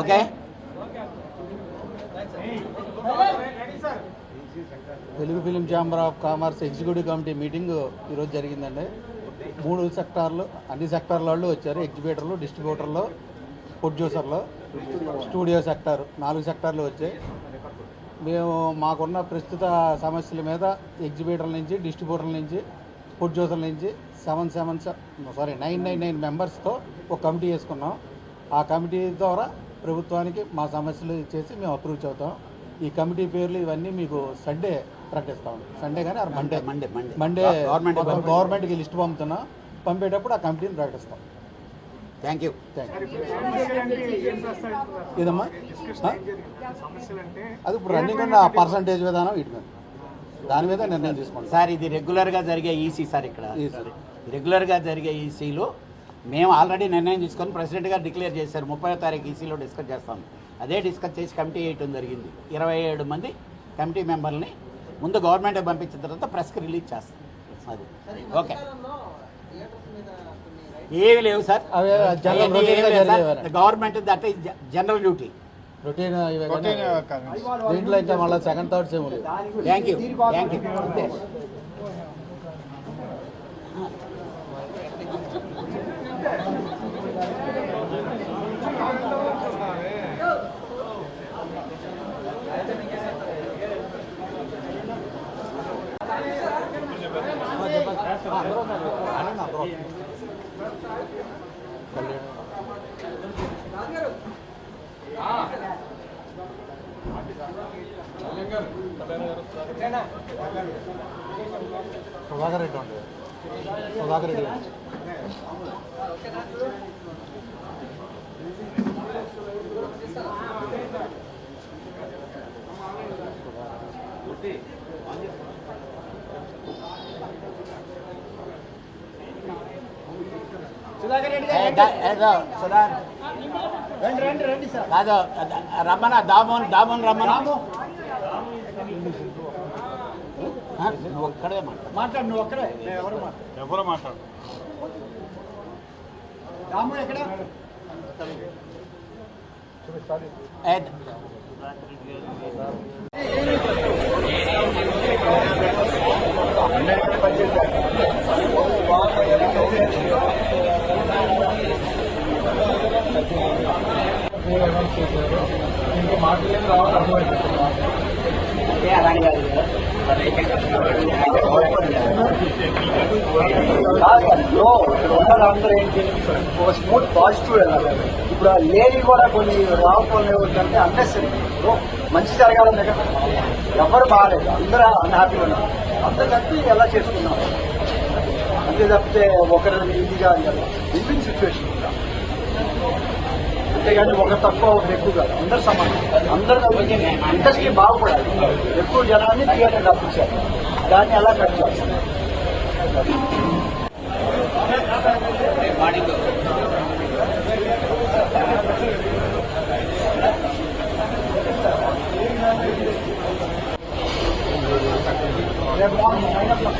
Okay Telugu film chamber of commerce executive committee meeting ఈరోజు జరిగిందండి. 3 సెక్టార్లు, అన్ని సెక్టార్ల వాళ్ళు వచ్చారు. ఎగ్జిబిటర్లు, డిస్ట్రిబ్యూటర్లు, ప్రొడ్యూసర్లు, స్టూడియో సెక్టార్ 4 సెక్టార్లు వచ్చాయి. మేము మాకున్న ప్రస్తుత సమస్యల మీద ఎగ్జిబిటర్ల నుంచి, డిస్ట్రిబ్యూటర్ల నుంచి, ప్రొడ్యూసర్ల నుంచి 999 మెంబర్స్తో ఒక కమిటీ వేసుకున్నాం. ఆ కమిటీ ద్వారా ప్రభుత్వానికి మా సమస్యలు చేసి మేము అప్రూవ్ చేద్దాం. ఈ కమిటీ పేర్లు ఇవన్నీ మీకు సండే ప్రకటిస్తాం. సండే కానీ మండే గవర్నమెంట్కి లిస్ట్ పంపుతున్నాం. పంపేటప్పుడు ఆ కమిటీని ప్రకటిస్తాం. Thank you. ఇదమ్మా అది ఇప్పుడు రన్నింగ్ ఉన్న పర్సంటేజ్ విధానం వీటి మీద దాని మీద నిర్ణయం తీసుకోండి సార్. ఇది రెగ్యులర్గా జరిగే ఈసీ సార్. ఇక్కడ రెగ్యులర్గా జరిగే ఈసీలో మేము ఆల్రెడీ నిర్ణయం తీసుకొని ప్రెసిడెంట్ గారు డిక్లేర్ చేశారు. 30వ తారీఖు ఈసీలో డిస్కస్ చేస్తాం. అదే డిస్కస్ చేసి కమిటీ వేయటం జరిగింది. 27 మంది కమిటీ మెంబర్ని ముందు గవర్నమెంట్ పంపించిన తర్వాత ప్రెస్కి రిలీజ్ చేస్తాం. అది ఓకే. ఏమి లేవు sir. Government that general duty. Routine దీంట్లో ఇంకా మళ్ళీ second third same. Thank you. అంతే. సుధాకర్ రెడ్డి ఉంటుంది. సుధాకర్ రెడ్డి ఏదో సుధార్ కాదు రమ్మన దామోన్ రమ్మన నువ్వు ఒక్కడే మాట్లాడు, నువ్వు ఒక్కడే, ఎవరు మాట్లాడు. రాముడు ఎక్కడ? ఇంకా మాట్లాడలేదు రావాలి అర్థమైంది. అందరూ ఏంటి ఒక స్మూత్ పాజిటివ్ వెళ్ళాలి. ఇప్పుడు ఆ లేని కూడా కొన్ని రావడం ఏమిటంటే అన్నెసరీ. ఇప్పుడు మంచి జరగాలనే కదా, ఎవరు బాగాలేదు, అందరూ అన్హ్యాపీగా ఉన్నారు. అంతకంటే ఎలా చేసుకున్నాం అంతే తప్పితే ఒకరిని ఇదిగా లివింగ్ సిచ్యువేషన్ అంతేగాని ఒక తక్కువ ఒకటి ఎక్కువ కాదు, అందరు సమానం. అందరూ ఇండస్ట్రీ బాగుపడాలి. ఎక్కువ జనాన్ని థియేటర్ తప్పించారు, దాన్ని ఎలా కట్ చేస్తారు. రేపు మార్నింగ్ 9 o'clock